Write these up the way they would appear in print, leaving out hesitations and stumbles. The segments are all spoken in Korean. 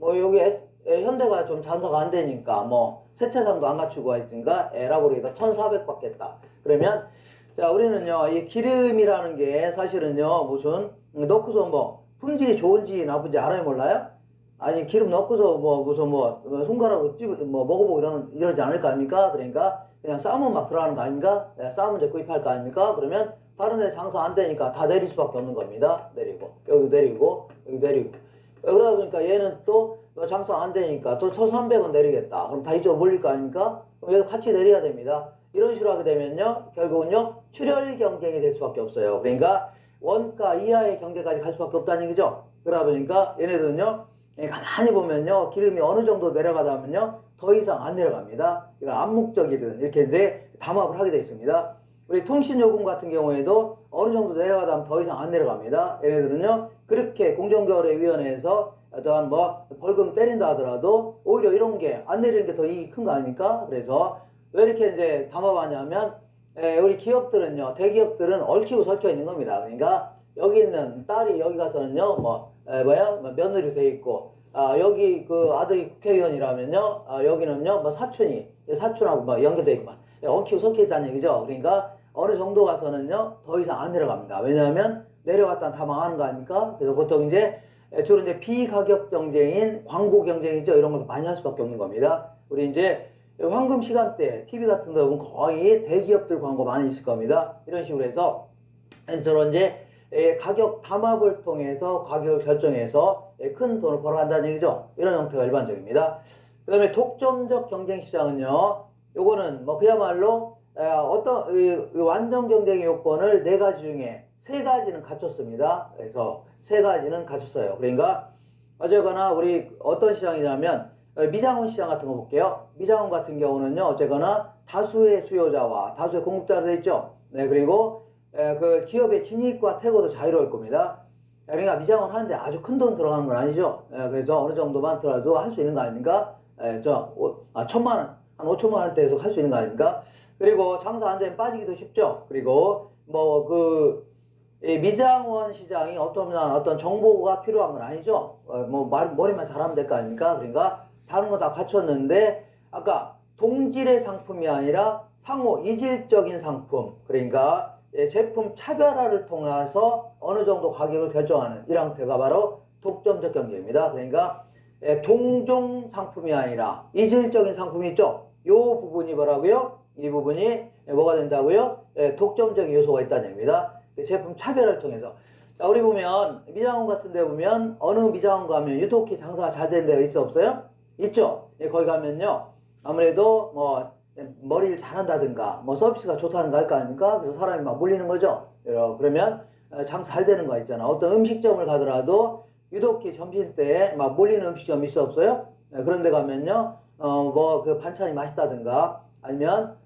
뭐 여기 현대가 좀 장사가 안 되니까 뭐 세차장도 안 갖추고 있으니까 L하고 그러니까 1400 받겠다. 그러면 자 우리는요 이 기름이라는 게 사실은요 무슨 넣고서 뭐 품질이 좋은지 나쁜지 알아요 몰라요? 아니 기름 넣고서 뭐 무슨 뭐 손가락으로 뭐 먹어보고 이러지 않을 거 아닙니까? 그러니까 그냥 싸우면 막 들어가는 거 아닙니까? 싸우면 이제 구입할 거 아닙니까? 그러면 다른 데 장사 안 되니까 다 내릴 수밖에 없는 겁니다. 내리고 여기 내리고 여기 내리고 그러다 보니까 얘는 또 장사 안 되니까 또 1300원 내리겠다. 그럼 다 이쪽으로 몰릴 거 아닙니까? 그럼 얘도 같이 내려야 됩니다. 이런 식으로 하게 되면요 결국은요 출혈 경쟁이 될 수밖에 없어요. 그러니까 원가 이하의 경제까지 갈 수밖에 없다는 얘기죠. 그러다 보니까 얘네들은요 가만히 보면요 기름이 어느 정도 내려가다 보면요 더 이상 안 내려갑니다. 그러니까 암묵적이든 이렇게 이제 담합을 하게 되어 있습니다. 우리 통신요금 같은 경우에도 어느 정도 내려가다 하면 더 이상 안 내려갑니다. 얘네들은요 그렇게 공정거래위원회에서 어떠한 뭐 벌금 때린다 하더라도 오히려 이런 게 안 내리는 게 더 이익이 큰 거 아닙니까? 그래서 왜 이렇게 이제 담합하냐면 우리 기업들은요 대기업들은 얽히고 설켜 있는 겁니다. 그러니까 여기 있는 딸이 여기 가서는요 뭐 며느리 돼 있고 여기 그 아들이 국회의원이라면요 여기는요 뭐 사촌하고 뭐 연결돼 있고 막 엉키고 섞여 있다는 얘기죠. 그러니까 어느 정도 가서는요 더 이상 안 내려갑니다. 왜냐하면 내려갔다는 다 망하는 거 아닙니까? 그래서 보통 이제 주로 이제 비가격 경쟁인 광고 경쟁이죠. 이런 걸 많이 할 수밖에 없는 겁니다. 우리 이제 황금 시간대 TV 같은 데 보면 거의 대기업들 광고 많이 있을 겁니다. 이런 식으로 해서 저런 이제 가격 담합을 통해서 가격을 결정해서 큰 돈을 벌어간다는 얘기죠. 이런 형태가 일반적입니다. 그 다음에 독점적 경쟁 시장은요. 요거는 뭐 그야말로 어떤 완전 경쟁의 요건을 4가지 중에 3가지는 갖췄습니다. 그래서 3가지는 갖췄어요. 그러니까 어쨌거나 우리 어떤 시장이냐면 미장원 시장 같은 거 볼게요. 미장원 같은 경우는요. 어쨌거나 다수의 수요자와 다수의 공급자로 되어 있죠. 네, 그리고 그 기업의 진입과 퇴거도 자유로울 겁니다. 그러니까 미장원 하는데 아주 큰 돈 들어가는 건 아니죠. 그래서 어느 정도만 들어도 할 수 있는 거 아닙니까? 1000만원, 한 5천만원대에서 할 수 있는 거 아닙니까? 그리고 장사 안 되면 빠지기도 쉽죠. 그리고 뭐 미장원 시장이 어떤 정보가 필요한 건 아니죠. 머리만 잘하면 될 거 아닙니까? 그러니까 다른 거 다 갖췄는데 아까 동질의 상품이 아니라 상호 이질적인 상품, 그러니까 제품 차별화를 통해서 어느 정도 가격을 결정하는 이 형태가 바로 독점적 경쟁입니다. 그러니까 동종 상품이 아니라 이질적인 상품이 있죠. 이 부분이 뭐라고요? 이 부분이 뭐가 된다고요? 독점적인 요소가 있다는 얘기입니다. 제품 차별을 통해서. 자, 우리 보면 미장원 같은 데 보면 어느 미장원 가면 유독히 장사가 잘 되는 데가 있어 없어요? 있죠. 거기 가면요 아무래도 뭐 머리를 잘한다든가 뭐 서비스가 좋다는 거 할 거 아닙니까? 그래서 사람이 막 몰리는 거죠. 그러면 장사 잘 되는 거 있잖아. 어떤 음식점을 가더라도 유독히 점심때 막 몰리는 음식점 있어 없어요? 그런 데 가면요 뭐 그 반찬이 맛있다든가 아니면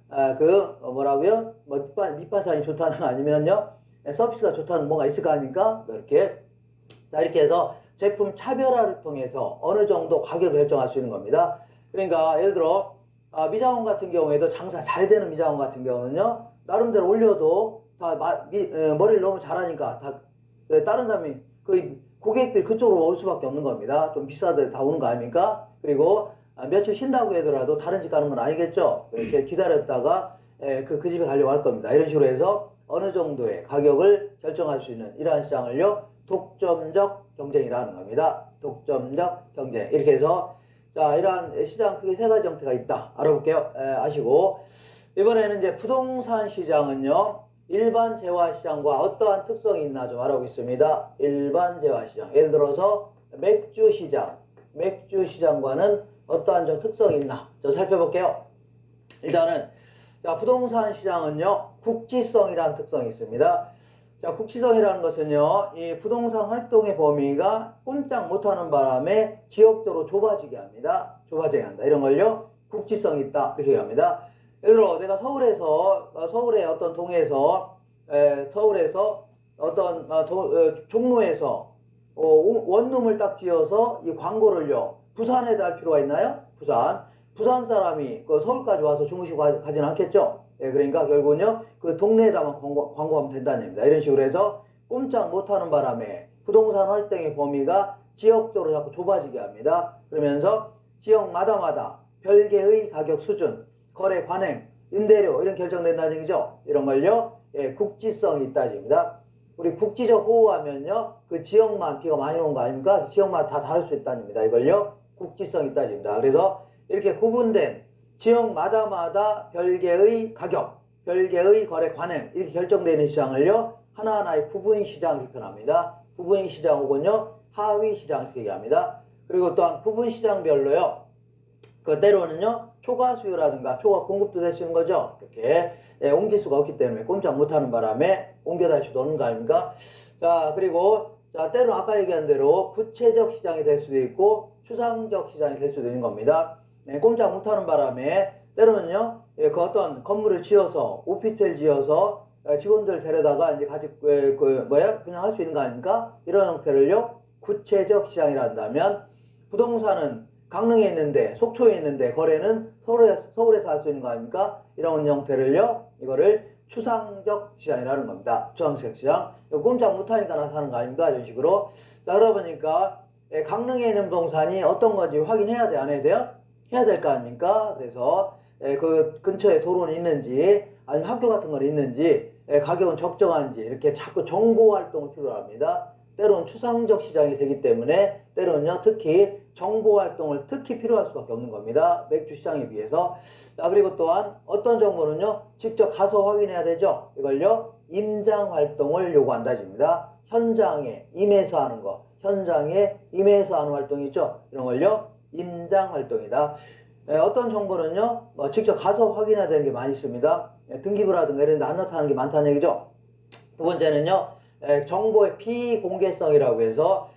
뭐라고요? 뭐 밑반찬이 좋다는 거 아니면요 서비스가 좋다는 뭐가 있을 거 아닙니까? 이렇게. 자, 이렇게 해서 제품 차별화를 통해서 어느 정도 가격을 결정할 수 있는 겁니다. 그러니까 예를 들어 미장원 같은 경우에도 장사 잘 되는 미장원 같은 경우는요 나름대로 올려도 다 머리를 너무 잘하니까 다 다른 사람이 고객들이 그쪽으로 올 수밖에 없는 겁니다. 좀 비싸도 다 오는 거 아닙니까? 그리고 며칠 쉰다고 하더라도 다른 집 가는 건 아니겠죠. 이렇게 기다렸다가 그 집에 가려고 할 겁니다. 이런 식으로 해서 어느 정도의 가격을 결정할 수 있는 이러한 시장을요 독점적 경쟁이라는 겁니다. 독점적 경쟁. 이렇게 해서 자 이러한 시장 크게 3가지 형태가 있다. 알아볼게요. 아시고 이번에는 이제 부동산 시장은요 일반 재화시장과 어떠한 특성이 있나 좀 알아보겠습니다. 일반 재화시장. 예를 들어서 맥주시장과는 어떠한 좀 특성이 있나 좀 살펴볼게요. 일단은 자 부동산 시장은요 국지성이라는 특성이 있습니다. 자 국지성이라는 것은요 이 부동산 활동의 범위가 꼼짝 못하는 바람에 지역적으로 좁아지게 합니다. 좁아지게 한다. 이런 걸요 국지성이 있다 이렇게 얘기합니다. 예를 들어 내가 서울의 어떤 동에서 서울에서 어떤 종로에서 원룸을 딱 지어서 이 광고를요 부산에다 할 필요가 있나요? 부산 사람이 서울까지 와서 주무시고 가진 않겠죠. 그러니까 결국은요 그 동네에다만 광고하면 된다는 얘기입니다. 이런 식으로 해서 꼼짝 못하는 바람에 부동산 활동의 범위가 지역적으로 자꾸 좁아지게 합니다. 그러면서 지역마다마다 별개의 가격 수준, 거래 관행, 임대료 이런 결정된다는 얘기죠. 이런 걸요. 예, 국지성이 따집니다. 우리 국지적 호우하면요. 그 지역만 비가 많이 오는 거 아닙니까? 지역마다 다 다를 수 있다는 겁니다. 이걸요. 국지성이 따집니다. 그래서 이렇게 구분된 지역마다마다 별개의 가격, 별개의 거래 관행 이렇게 결정되는 시장을요. 하나하나의 부분시장 이렇게 표현합니다. 부분시장 혹은요. 하위시장 이렇게 얘기합니다. 그리고 또한 부분시장별로요. 그 때로는요. 초과 수요라든가 초과 공급도 될 수 있는 거죠. 이렇게 예, 옮길 수가 없기 때문에 꼼짝 못하는 바람에 옮겨다닐 수도 없는 거 아닙니까? 자, 그리고 자, 때로는 아까 얘기한 대로 구체적 시장이 될 수도 있고 추상적 시장이 될 수도 있는 겁니다. 네, 꼼짝 못하는 바람에 때로는요. 예, 그 어떤 건물을 지어서 오피스텔 지어서 직원들 데려다가 이제 같이 그냥 할 수 있는 거 아닙니까? 이런 형태를요. 구체적 시장이라 한다면 부동산은 강릉에 있는데 속초에 있는데 거래는 서울에서 할 수 있는 거 아닙니까? 이런 형태를요. 이거를 추상적 시장이라는 겁니다. 추상적 시장. 이거 꼼짝 못하니까 나타나는 거 아닙니까? 이런 식으로. 자, 그러다 보니까 강릉에 있는 부동산이 어떤 건지 확인해야 돼? 안 해야 돼요? 해야 될 거 아닙니까? 그래서 그 근처에 도로는 있는지 아니면 학교 같은 건 있는지 가격은 적정한지 이렇게 자꾸 정보 활동을 필요로 합니다. 때로는 추상적 시장이 되기 때문에 때로는요 특히 정보 활동을 특히 필요할 수밖에 없는 겁니다. 맥주 시장에 비해서. 자, 그리고 또한 어떤 정보는요 직접 가서 확인해야 되죠. 이걸요 임장 활동을 요구한다집니다. 현장에 임해서 하는 거, 현장에 임해서 하는 활동이 있죠. 이런 걸요 임장 활동이다. 어떤 정보는요 직접 가서 확인해야 되는 게 많이 있습니다. 등기부라든가 이런 데 안 나타나는 게 많다는 얘기죠. 두 번째는요 정보의 비공개성이라고 해서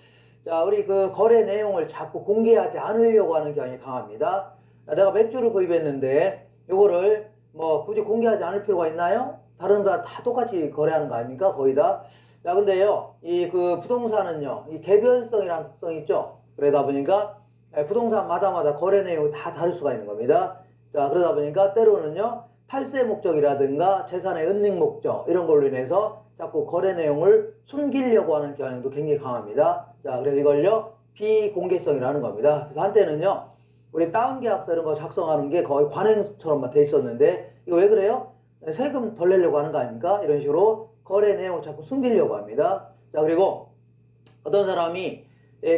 자, 우리 그 거래 내용을 자꾸 공개하지 않으려고 하는 경향이 강합니다. 내가 맥주를 구입했는데 이거를 뭐 굳이 공개하지 않을 필요가 있나요? 다른 다 똑같이 거래하는 거 아닙니까? 거의 다. 자, 근데요, 이 그 부동산은요, 이 개별성이라는 특성이 있죠. 그러다 보니까 부동산마다마다 거래 내용이 다 다를 수가 있는 겁니다. 자, 그러다 보니까 때로는요, 탈세 목적이라든가 재산의 은닉 목적 이런 걸로 인해서 자꾸 거래 내용을 숨기려고 하는 경향도 굉장히 강합니다. 자, 그래서 이걸요 비공개성이라는 겁니다. 그래서 한때는요 우리 다운계약서 이런 거 작성하는 게 거의 관행처럼만 돼 있었는데 이거 왜 그래요? 세금 덜 내려고 하는 거 아닙니까? 이런 식으로 거래 내용을 자꾸 숨기려고 합니다. 자, 그리고 어떤 사람이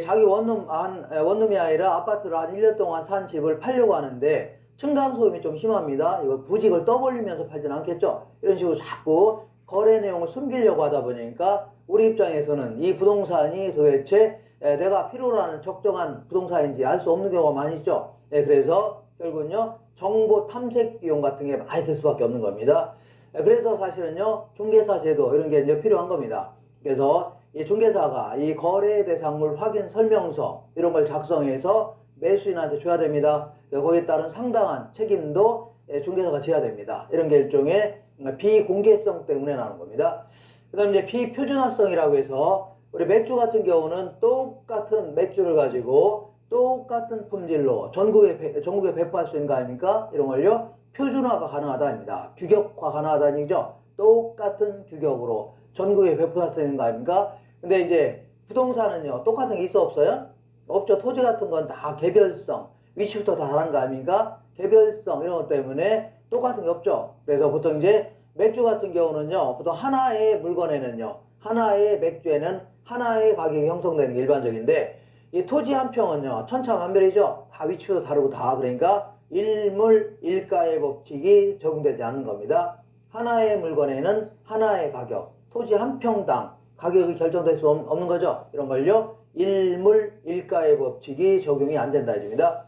자기 원룸이 아니라 아파트를 한 1년 동안 산 집을 팔려고 하는데 층간소음이 좀 심합니다. 이거 부직을 떠벌리면서 팔지는 않겠죠? 이런 식으로 자꾸 거래 내용을 숨기려고 하다 보니까 우리 입장에서는 이 부동산이 도대체 내가 필요로 하는 적정한 부동산인지 알 수 없는 경우가 많이 있죠. 그래서 결국은요 정보 탐색 비용 같은 게 많이 들 수밖에 없는 겁니다. 그래서 사실은요 중개사 제도 이런 게 이제 필요한 겁니다. 그래서 이 중개사가 이 거래 대상물 확인 설명서 이런 걸 작성해서 매수인한테 줘야 됩니다. 거기에 따른 상당한 책임도 중개사가 져야 됩니다. 이런 게 일종의 비공개성 때문에 나오는 겁니다. 그 다음에 이제 비표준화성이라고 해서 우리 맥주 같은 경우는 똑같은 맥주를 가지고 똑같은 품질로 전국에 배포할 수 있는 거 아닙니까? 이런 걸요 표준화가 가능하다입니다. 규격화 가능하다는 얘기죠. 똑같은 규격으로 전국에 배포할 수 있는 거 아닙니까? 근데 이제 부동산은요 똑같은 게 있어 없어요? 없죠. 토지 같은 건 다 개별성, 위치부터 다 다른 거 아닙니까? 개별성 이런 것 때문에 똑같은 게 없죠. 그래서 보통 이제 맥주 같은 경우는요 보통 하나의 물건에는요 하나의 맥주에는 하나의 가격이 형성되는 게 일반적인데 이 토지 한 평은요 천차만별이죠. 다 위치도 다르고 다. 그러니까 일물 일가의 법칙이 적용되지 않는 겁니다. 하나의 물건에는 하나의 가격, 토지 한 평당 가격이 결정될 수 없는 거죠. 이런 걸요 일물 일가의 법칙이 적용이 안 된다 해줍니다.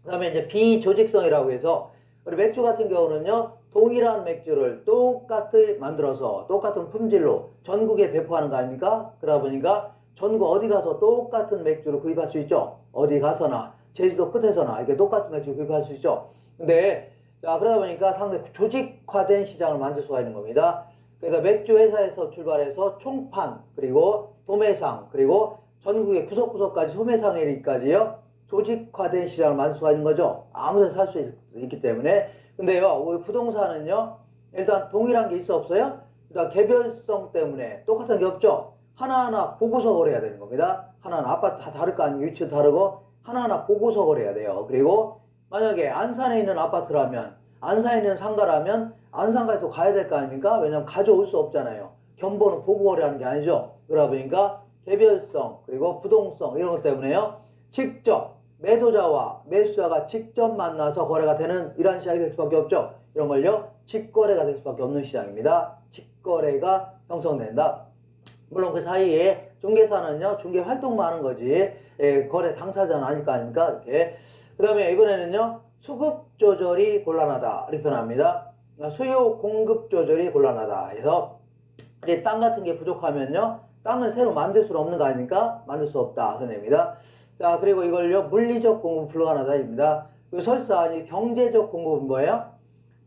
그 다음에 이제 비조직성이라고 해서 우리 맥주 같은 경우는요 동일한 맥주를 똑같이 만들어서 똑같은 품질로 전국에 배포하는 거 아닙니까? 그러다 보니까 전국 어디 가서 똑같은 맥주를 구입할 수 있죠. 어디 가서나 제주도 끝에서나 이렇게 똑같은 맥주를 구입할 수 있죠. 근데 자 그러다 보니까 상당히 조직화된 시장을 만들 수가 있는 겁니다. 그러니까 맥주 회사에서 출발해서 총판 그리고 도매상 그리고 전국의 구석구석까지 소매상에까지요 조직화된 시장을 만들 수가 있는 거죠. 아무데나 살 수 있기 때문에. 근데요 우리 부동산은요 일단 동일한 게 있어 없어요? 일단 개별성 때문에 똑같은 게 없죠. 하나하나 보고서 거래해야 되는 겁니다. 하나는 아파트 다 다를 거 아니에요. 위치도 다르고 하나하나 보고서 거래해야 돼요. 그리고 만약에 안산에 있는 아파트라면, 안산에 있는 상가라면 안산까지 또 가야 될 거 아닙니까? 왜냐면 가져올 수 없잖아요. 견본은 보고 거래하는 게 아니죠. 그러다 보니까 개별성 그리고 부동성 이런 것 때문에요. 직접 매도자와 매수자가 직접 만나서 거래가 되는 이러한 시장이 될 수밖에 없죠. 이런 걸요. 직거래가 될 수밖에 없는 시장입니다. 직거래가 형성된다. 물론 그 사이에 중개사는요. 중개 활동만 하는 거지 거래 당사자는 아닐 거 아닙니까? 이렇게. 그 다음에 이번에는요. 수급 조절이 곤란하다 이렇게 표현합니다. 수요 공급 조절이 곤란하다 해서 땅 같은 게 부족하면요. 땅을 새로 만들 수 없는 거 아닙니까? 만들 수 없다. 그 얘기입니다. 자, 그리고 이걸요. 물리적 공급 불가능하다입니다. 그리고 설사 이 경제적 공급은 뭐예요?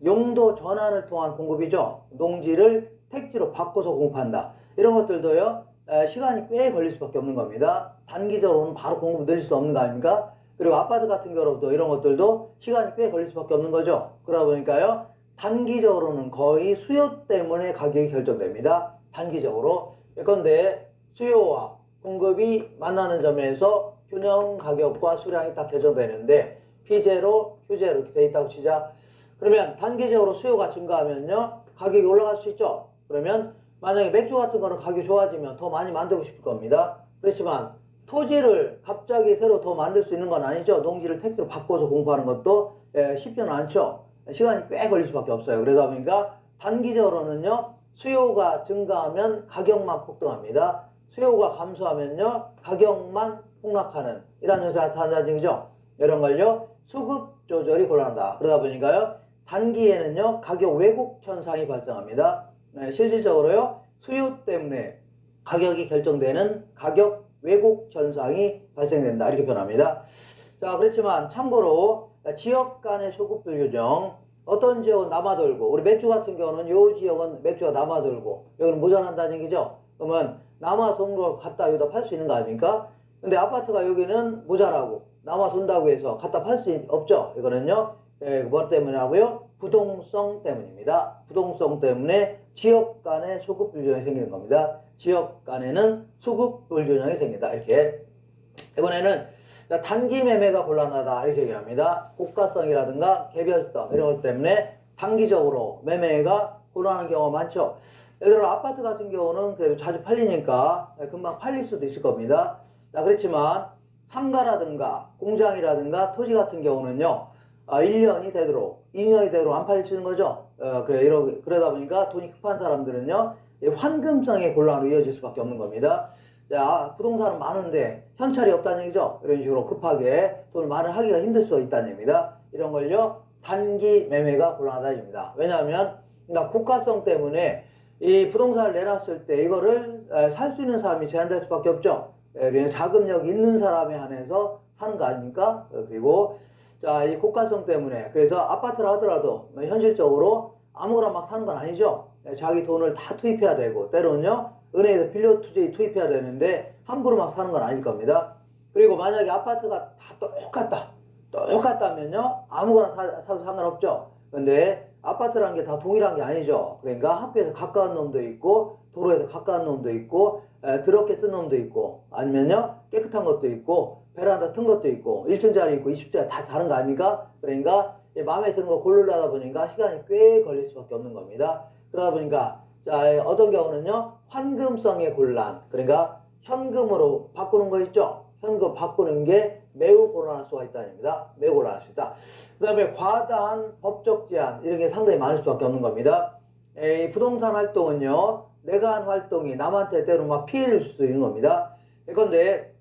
용도 전환을 통한 공급이죠. 농지를 택지로 바꿔서 공급한다. 이런 것들도요. 시간이 꽤 걸릴 수밖에 없는 겁니다. 단기적으로는 바로 공급 늘릴 수 없는 거 아닙니까? 그리고 아파트 같은 경우도 이런 것들도 시간이 꽤 걸릴 수밖에 없는 거죠. 그러다 보니까요. 단기적으로는 거의 수요 때문에 가격이 결정됩니다. 단기적으로. 예컨대 수요와 공급이 만나는 점에서 균형 가격과 수량이 딱 결정되는데 피제로, 휴제로 이렇게 돼 있다고 치자. 그러면 단기적으로 수요가 증가하면요. 가격이 올라갈 수 있죠. 그러면 만약에 맥주 같은 거는 가격이 좋아지면 더 많이 만들고 싶을 겁니다. 그렇지만 토지를 갑자기 새로 더 만들 수 있는 건 아니죠. 농지를 택지로 바꿔서 공부하는 것도 쉽지는 않죠. 시간이 꽤 걸릴 수밖에 없어요. 그러다 보니까 단기적으로는요. 수요가 증가하면 가격만 폭등합니다. 수요가 감소하면요. 가격만 폭락하는 이런 현상이 나타나는 거죠. 이런 걸요. 수급 조절이 곤란하다. 그러다 보니까요. 단기에는요. 가격 왜곡 현상이 발생합니다. 실질적으로요. 수요 때문에 가격이 결정되는 가격 왜곡 현상이 발생된다. 이렇게 표현합니다. 자, 그렇지만 참고로 지역 간의 소급 불균형 어떤 지역은 남아돌고 우리 맥주 같은 경우는 이 지역은 맥주가 남아돌고 여기는 모자란다는 얘기죠. 그러면 남아동으로 갖다 여기다 팔 수 있는 거 아닙니까? 근데 아파트가 여기는 모자라고 남아돈다고 해서 갖다 팔 수 없죠. 이거는요. 뭐 때문에 하고요? 부동성 때문입니다. 부동성 때문에 지역 간의 소급 불균형이 생기는 겁니다. 지역 간에는 수급 불균형이 생긴다. 이렇게. 이번에는 단기 매매가 곤란하다 이렇게 얘기합니다. 고가성이라든가 개별성 이런 것 때문에 단기적으로 매매가 곤란한 경우가 많죠. 예를 들어 아파트 같은 경우는 그래도 자주 팔리니까 금방 팔릴 수도 있을 겁니다. 그렇지만 상가라든가 공장이라든가 토지 같은 경우는요. 1년이 되도록 2년이 되도록 안 팔릴 수 있는 거죠. 그러다 보니까 돈이 급한 사람들은요. 환금성의 곤란으로 이어질 수밖에 없는 겁니다. 자, 부동산은 많은데 현찰이 없다는 얘기죠. 이런 식으로 급하게 돈을 많이 하기가 힘들 수가 있다는 얘기입니다. 이런 걸요. 단기 매매가 곤란하다는 얘기입니다. 왜냐하면 고가성 때문에 이 부동산을 내놨을 때 이거를 살 수 있는 사람이 제한될 수밖에 없죠. 자금력이 있는 사람에 한해서 사는 거 아닙니까? 그리고 자, 이 고가성 때문에 그래서 아파트를 하더라도 현실적으로 아무거나 막 사는 건 아니죠. 자기 돈을 다 투입해야 되고 때로는요. 은행에서 빌려 투자에 투입해야 되는데 함부로 막 사는 건 아닐 겁니다. 그리고 만약에 아파트가 다 똑같다면요. 아무거나 사도 상관없죠. 근데 아파트라는 게 다 동일한 게 아니죠. 그러니까 학교에서 가까운 놈도 있고 도로에서 가까운 놈도 있고 더럽게 쓴 놈도 있고 아니면요. 깨끗한 것도 있고 베란다 튼 것도 있고 1층짜리 있고 20층짜리 다 다른 거 아닙니까? 그러니까 마음에 드는 거 고르려다 보니까 시간이 꽤 걸릴 수밖에 없는 겁니다. 그러다 보니까 자, 어떤 경우는요. 환금성의 곤란. 그러니까 현금으로 바꾸는 거 있죠. 현금 바꾸는 게 매우 곤란할 수가 있다는 겁니다. 매우 곤란할 수 있다. 그 다음에 과다한 법적 제한 이런 게 상당히 많을 수밖에 없는 겁니다. 부동산 활동은요. 내가 한 활동이 남한테 때로 막 피해를 줄 수도 있는 겁니다. 그런데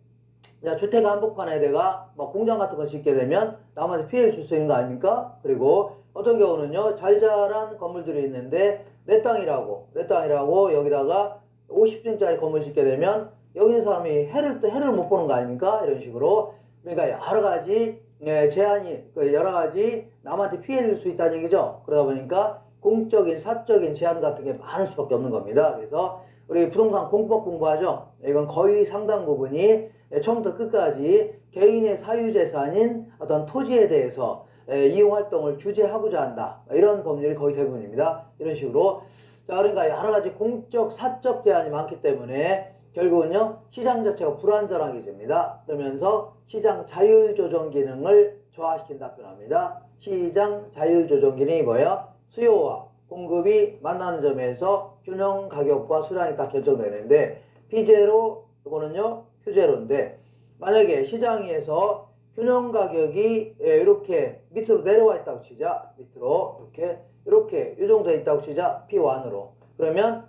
주택 한복판에 내가 뭐 공장 같은 거 짓게 되면 남한테 피해를 줄 수 있는 거 아닙니까? 그리고 어떤 경우는요. 잘 자란 건물들이 있는데 내 땅이라고 여기다가 50층짜리 건물 짓게 되면 여기 있는 사람이 해를 못 보는 거 아닙니까? 이런 식으로. 그러니까 여러 가지 제한이 여러 가지 남한테 피해를 줄 수 있다는 얘기죠. 그러다 보니까 공적인 사적인 제한 같은 게 많을 수밖에 없는 겁니다. 그래서 우리 부동산 공법 공부하죠. 이건 거의 상당 부분이 처음부터 끝까지 개인의 사유재산인 어떤 토지에 대해서 이용활동을 규제하고자 한다. 이런 법률이 거의 대부분입니다. 이런 식으로. 자, 그러니까 여러 가지 공적, 사적 제한이 많기 때문에 결국은요 시장 자체가 불안전하게 됩니다. 그러면서 시장 자율 조정 기능을 저하시킨다 표현합니다. 시장 자율 조정 기능이 뭐예요? 수요와 공급이 만나는 점에서 균형 가격과 수량이 딱 결정되는데 P0 이거는요 Q0인데 만약에 시장에서 균형 가격이 이렇게 밑으로 내려와 있다고 치자. 밑으로 이렇게 이 정도에 있다고 치자. P1으로. 그러면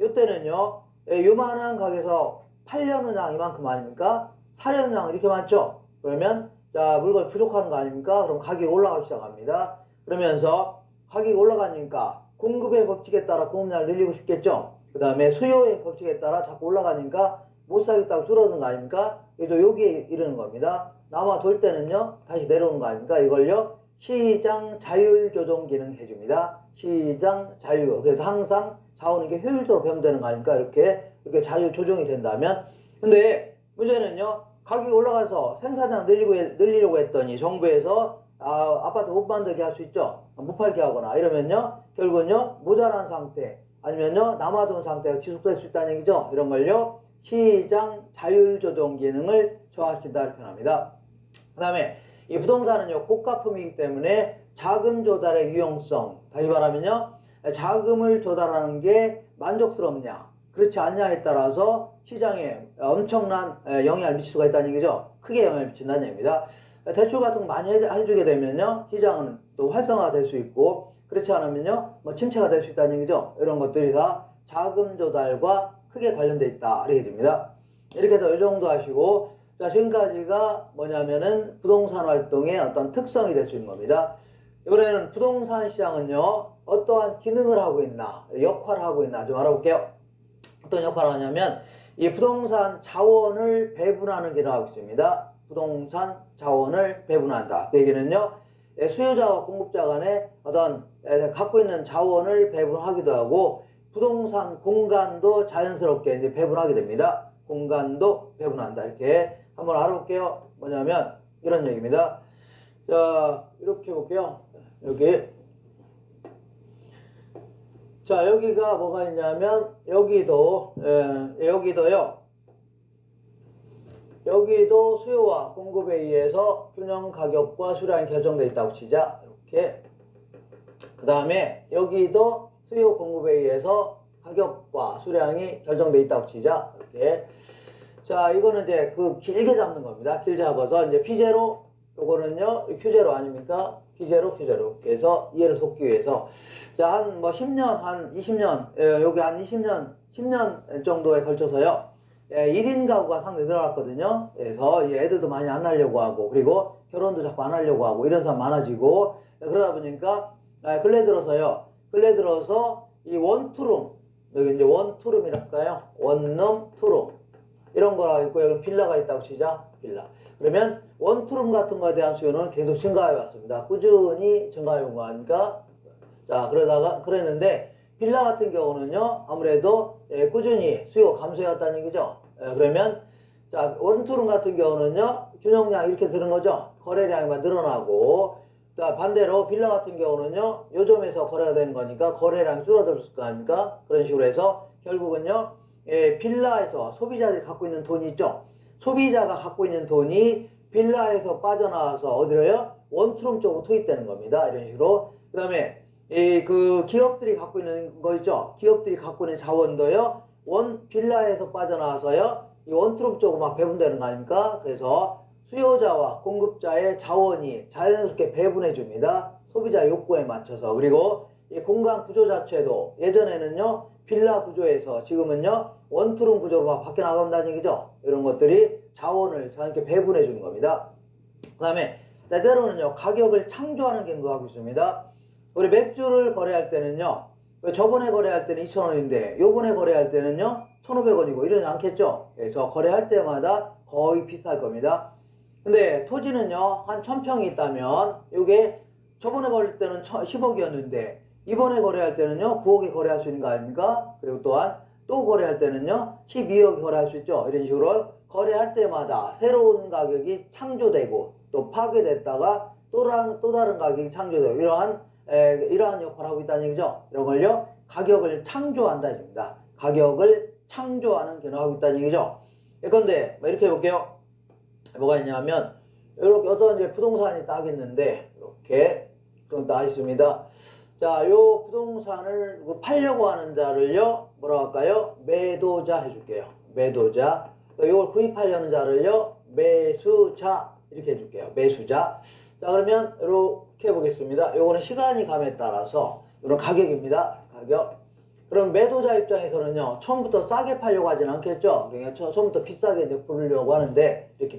이때는요 요만한 가게에서 팔려는 양 이만큼 아닙니까? 사려는 양 이렇게 많죠? 그러면 자 물건이 부족한 거 아닙니까? 그럼 가격이 올라가기 시작합니다. 그러면서 가격이 올라가니까 공급의 법칙에 따라 공급량을 늘리고 싶겠죠? 그 다음에 수요의 법칙에 따라 자꾸 올라가니까 못 사겠다고 줄어드는 거 아닙니까? 그래서 여기에 이르는 겁니다. 남아 돌 때는요 다시 내려오는 거 아닙니까? 이걸요 시장 자율 조정 기능 해줍니다. 시장 자율. 그래서 항상 자원이 이게 효율적으로 배분되는 거 아닙니까? 이렇게 자율 조정이 된다면. 근데 문제는요 가격이 올라가서 생산량 늘리려고 했더니 정부에서 아파트 못 만들게 할 수 있죠. 못 팔게 하거나 이러면요 결국은요 모자란 상태 아니면요 남아돈 상태가 지속될 수 있다는 얘기죠. 이런 걸요 시장 자율 조정 기능을 저하시킨다 이렇게 표현합니다. 그 다음에 이 부동산은요 고가품이기 때문에 자금 조달의 유용성, 다시 말하면요 자금을 조달하는 게 만족스럽냐 그렇지 않냐에 따라서 시장에 엄청난 영향을 미칠 수가 있다는 얘기죠. 크게 영향을 미친다는 얘기입니다. 대출 같은 거 많이 해주게 되면요 시장은 또 활성화가 될 수 있고 그렇지 않으면요 뭐 침체가 될 수 있다는 얘기죠. 이런 것들이 다 자금 조달과 크게 관련돼 있다 이렇게 됩니다. 이렇게 해서 이 정도 하시고 자 지금까지가 뭐냐면은 부동산 활동의 어떤 특성이 될 수 있는 겁니다. 이번에는 부동산 시장은요 어떠한 기능을 하고 있나 역할을 하고 있나 좀 알아볼게요. 어떤 역할을 하냐면 이 부동산 자원을 배분하는 기능을 하고 있습니다. 부동산 자원을 배분한다. 그 얘기는요 수요자와 공급자 간에 어떤 갖고 있는 자원을 배분하기도 하고 부동산 공간도 자연스럽게 이제 배분하게 됩니다. 공간도 배분한다. 이렇게 한번 알아볼게요. 뭐냐면 이런 얘기입니다. 자 이렇게 볼게요. 여기 자 여기가 뭐가 있냐면 여기도요 여기도 수요와 공급에 의해서 균형 가격과 수량이 결정되어 있다고 치자. 이렇게 그 다음에 여기도 수요 공급에 의해서 가격과 수량이 결정되어 있다고 치자. 이렇게 자 이거는 이제 길게 잡는 겁니다. 길게 잡아서 이제 P0 요거는요 Q0 아닙니까? P0 Q0 그래서 이해를 돕기 위해서 자 한 뭐 10년 한 20년 여기 한 20년 10년 정도에 걸쳐서요 1인 가구가 상당히 늘어났거든요. 그래서 애들도 많이 안 하려고 하고 그리고 결혼도 자꾸 안 하려고 하고 이런 사람 많아지고 그러다 보니까 근래 들어서 이 원투룸 여기 이제 원투룸이랄까요? 원룸 투룸 이런 거가 있고 여기 빌라가 있다고 치자. 빌라. 그러면 원투룸 같은 거에 대한 수요는 계속 증가해 왔습니다. 꾸준히 증가해 온 거 아닙니까? 자 그랬는데 빌라 같은 경우는요 아무래도 꾸준히 수요 감소해왔다는 얘기죠. 그러면 자 원투룸 같은 경우는요 균형량 이렇게 드는 거죠. 거래량이 늘어나고 자 반대로 빌라 같은 경우는요 요점에서 거래가 되는 거니까 거래량이 줄어들었을 거 아닙니까? 그런 식으로 해서 결국은요 빌라에서 소비자들이 갖고 있는 돈이 있죠. 소비자가 갖고 있는 돈이 빌라에서 빠져나와서 어디로요? 원투룸 쪽으로 투입되는 겁니다. 이런 식으로. 그 다음에 기업들이 갖고 있는 거 있죠. 기업들이 갖고 있는 자원도요. 빌라에서 빠져나와서요. 이 원투룸 쪽으로 막 배분되는 거 아닙니까? 그래서 수요자와 공급자의 자원이 자연스럽게 배분해 줍니다. 소비자 욕구에 맞춰서. 그리고 이 공간 구조 자체도 예전에는요. 빌라 구조에서 지금은요. 원투룸 구조로 막 바뀌어 나간다는 얘기죠. 이런 것들이 자원을 자연스럽게 배분해 주는 겁니다. 그 다음에 때때로는요. 가격을 창조하는 기능도 하고 있습니다. 우리 맥주를 거래할 때는요. 저번에 거래할 때는 2,000원인데 요번에 거래할 때는요. 1,500원이고 이러지 않겠죠. 그래서 거래할 때마다 거의 비쌀 겁니다. 근데 토지는요. 한 1,000평이 있다면 요게 저번에 거래할 때는 10억이었는데 이번에 거래할 때는요. 9억에 거래할 수 있는 거 아닙니까? 그리고 또한 또 거래할 때는요. 12억에 거래할 수 있죠. 이런 식으로 거래할 때마다 새로운 가격이 창조되고 또 파괴됐다가 또 다른 가격이 창조되고 이러한 역할을 하고 있다는 얘기죠. 이런 걸요. 가격을 창조한다 얘기입니다. 가격을 창조하는 기능을 하고 있다는 얘기죠. 예컨대 뭐 이렇게 해볼게요. 뭐가 있냐면 이렇게 어떤 이제 부동산이 딱 있는데 이렇게 나와 있습니다. 자, 요 부동산을 팔려고 하는 자를요 뭐라고 할까요? 매도자 해줄게요. 매도자. 이걸 구입하려는 자를요 매수자 이렇게 해줄게요. 매수자. 자, 그러면 이렇게 해보겠습니다. 요거는 시간이 감에 따라서 이런 가격입니다. 가격. 그럼 매도자 입장에서는요 처음부터 싸게 팔려고 하진 않겠죠. 그러니까 처음부터 비싸게 이제 부르려고 하는데 이렇게